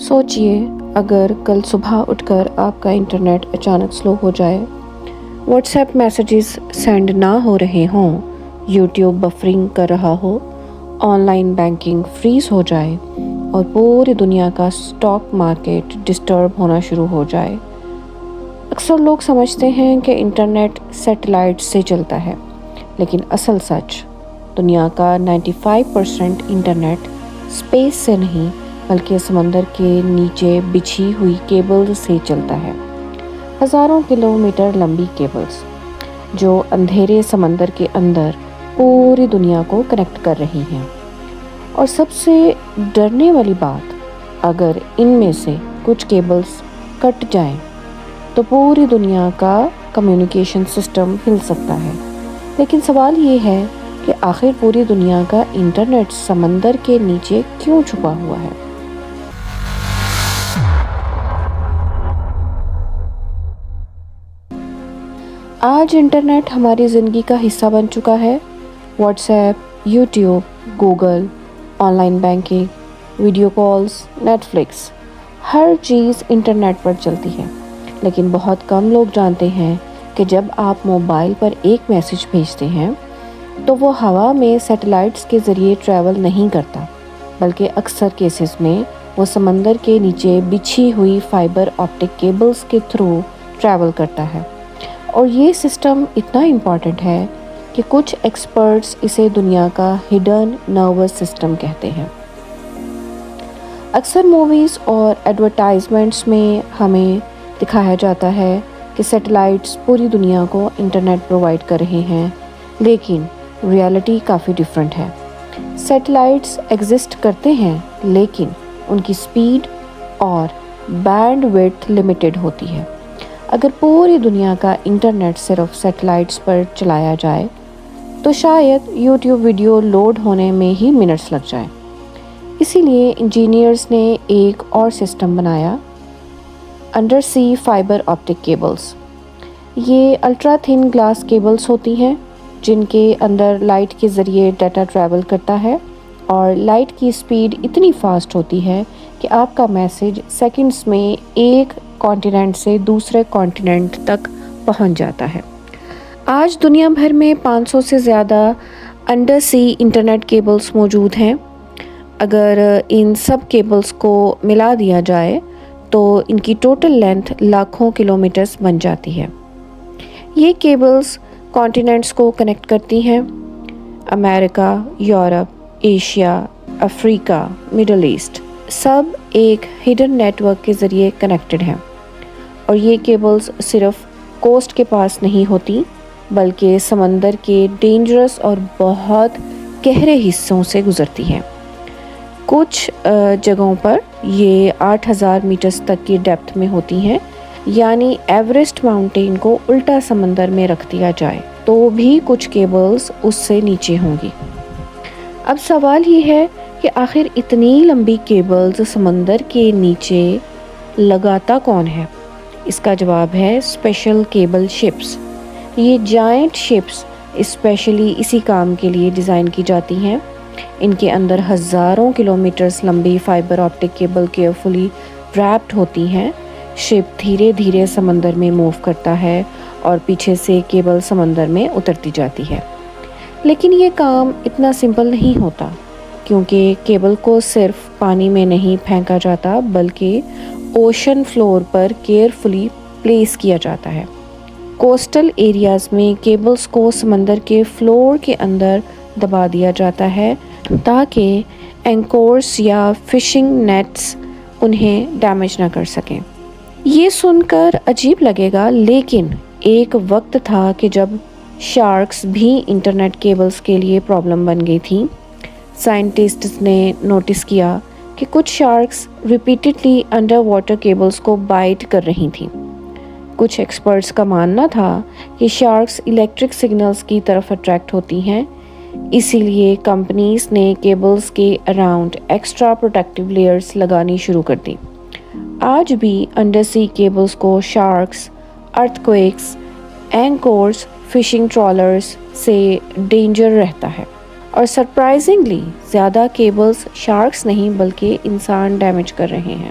سوچئے اگر کل صبح اٹھ کر آپ کا انٹرنیٹ اچانک سلو ہو جائے، واٹس ایپ میسیجز سینڈ نہ ہو رہے ہوں، یوٹیوب بفرنگ کر رہا ہو، آن لائن بینکنگ فریز ہو جائے اور پوری دنیا کا اسٹاک مارکیٹ ڈسٹرب ہونا شروع ہو جائے۔ اکثر لوگ سمجھتے ہیں کہ انٹرنیٹ سیٹلائٹ سے چلتا ہے، لیکن اصل سچ دنیا کا 95% انٹرنیٹ اسپیس سے نہیں بلکہ سمندر کے نیچے بچھی ہوئی کیبل سے چلتا ہے۔ ہزاروں کلومیٹر لمبی کیبلز جو اندھیرے سمندر کے اندر پوری دنیا کو کنیکٹ کر رہی ہیں۔ اور سب سے ڈرنے والی بات، اگر ان میں سے کچھ کیبلز کٹ جائیں تو پوری دنیا کا کمیونیکیشن سسٹم ہل سکتا ہے۔ لیکن سوال یہ ہے کہ آخر پوری دنیا کا انٹرنیٹ سمندر کے نیچے کیوں چھپا ہوا ہے؟ آج انٹرنیٹ ہماری زندگی کا حصہ بن چکا ہے۔ WhatsApp, YouTube, Google, online banking, video calls, Netflix, ہر چیز انٹرنیٹ پر چلتی ہے۔ لیکن بہت کم لوگ جانتے ہیں کہ جب آپ موبائل پر ایک میسج بھیجتے ہیں تو وہ ہوا میں سیٹلائٹس کے ذریعے ٹریول نہیں کرتا، بلکہ اکثر کیسز میں وہ سمندر کے نیچے بچھی ہوئی فائبر آپٹک کیبلز کے تھرو ٹریول کرتا ہے۔ اور یہ سسٹم اتنا امپورٹنٹ ہے کہ کچھ ایکسپرٹس اسے دنیا کا ہڈن نروس سسٹم کہتے ہیں۔ اکثر موویز اور ایڈورٹائزمنٹس میں ہمیں دکھایا جاتا ہے کہ سیٹلائٹس پوری دنیا کو انٹرنیٹ پرووائڈ کر رہے ہیں، لیکن ریالٹی کافی ڈیفرنٹ ہے۔ سیٹلائٹس ایگزسٹ کرتے ہیں، لیکن ان کی سپیڈ اور بینڈ وڈتھ لمیٹڈ ہوتی ہے۔ اگر پوری دنیا کا انٹرنیٹ صرف سیٹلائٹس پر چلایا جائے تو شاید یوٹیوب ویڈیو لوڈ ہونے میں ہی منٹس لگ جائیں۔ اسی لیے انجینئرز نے ایک اور سسٹم بنایا، انڈر سی فائبر آپٹک کیبلز۔ یہ الٹرا تھن گلاس کیبلز ہوتی ہیں جن کے اندر لائٹ کے ذریعے ڈیٹا ٹریول کرتا ہے، اور لائٹ کی سپیڈ اتنی فاسٹ ہوتی ہے کہ آپ کا میسج سیکنڈز میں ایک کانٹیننٹ سے دوسرے کانٹیننٹ تک پہنچ جاتا ہے۔ آج دنیا بھر میں 500 سے زیادہ انڈر سی انٹرنیٹ کیبلز موجود ہیں۔ اگر ان سب کیبلز کو ملا دیا جائے تو ان کی ٹوٹل لینتھ لاکھوں کلومیٹرز بن جاتی ہے۔ یہ کیبلز کانٹیننٹس کو کنیکٹ کرتی ہیں۔ امریکہ، یورپ، ایشیا، افریقہ، مڈل ایسٹ، سب ایک ہڈن نیٹ ورک کے ذریعے کنیکٹڈ ہیں۔ اور یہ کیبلز صرف کوسٹ کے پاس نہیں ہوتی بلکہ سمندر کے ڈینجرس اور بہت گہرے حصوں سے گزرتی ہیں۔ کچھ جگہوں پر یہ 8000 میٹرز تک کی ڈیپتھ میں ہوتی ہیں، یعنی ایوریسٹ ماؤنٹین کو الٹا سمندر میں رکھ دیا جائے تو بھی کچھ کیبلز اس سے نیچے ہوں گی۔ اب سوال یہ ہے کہ آخر اتنی لمبی کیبلز سمندر کے نیچے لگاتا کون ہے؟ اس کا جواب ہے اسپیشل کیبل شپس۔ یہ جائنٹ شپس اسپیشلی اسی کام کے لیے ڈیزائن کی جاتی ہیں۔ ان کے اندر ہزاروں کلومیٹرز لمبی fibre optic cable carefully rapid ہوتی ہیں۔ شپ دھیرے دھیرے سمندر میں موو کرتا ہے اور پیچھے سے کیبل سمندر میں اترتی جاتی ہے۔ لیکن یہ کام اتنا سمپل نہیں ہوتا، کیونکہ کیبل کو صرف پانی میں نہیں پھینکا جاتا بلکہ اوشن فلور پر کیئرفلی پلیس کیا جاتا ہے۔ کوسٹل ایریاز میں کیبلز کو سمندر کے فلور کے اندر دبا دیا جاتا ہے تاکہ اینکورز یا فشنگ نیٹس انہیں ڈیمیج نہ کر سکیں۔ یہ سن کر عجیب لگے گا، لیکن ایک وقت تھا کہ جب شارکس بھی انٹرنیٹ کیبلز کے لیے پرابلم بن گئی تھیں۔ سائنٹسٹس نے نوٹس کیا کہ کچھ sharks repeatedly under water cables کو بائٹ کر رہی تھیں۔ کچھ ایکسپرٹس کا ماننا تھا کہ شارکس الیکٹرک سگنلز کی طرف اٹریکٹ ہوتی ہیں، اسی لیے کمپنیز نے کیبلز کے اراؤنڈ ایکسٹرا پروٹیکٹیو لیئرز لگانی شروع کر دی۔ آج بھی انڈر سی کیبلز کو شارکس، ارتھ کویکس، اینکورز، فشنگ ٹرالرز سے ڈینجر رہتا ہے۔ اور سرپرائزنگلی زیادہ کیبلز شارکس نہیں بلکہ انسان ڈیمیج کر رہے ہیں۔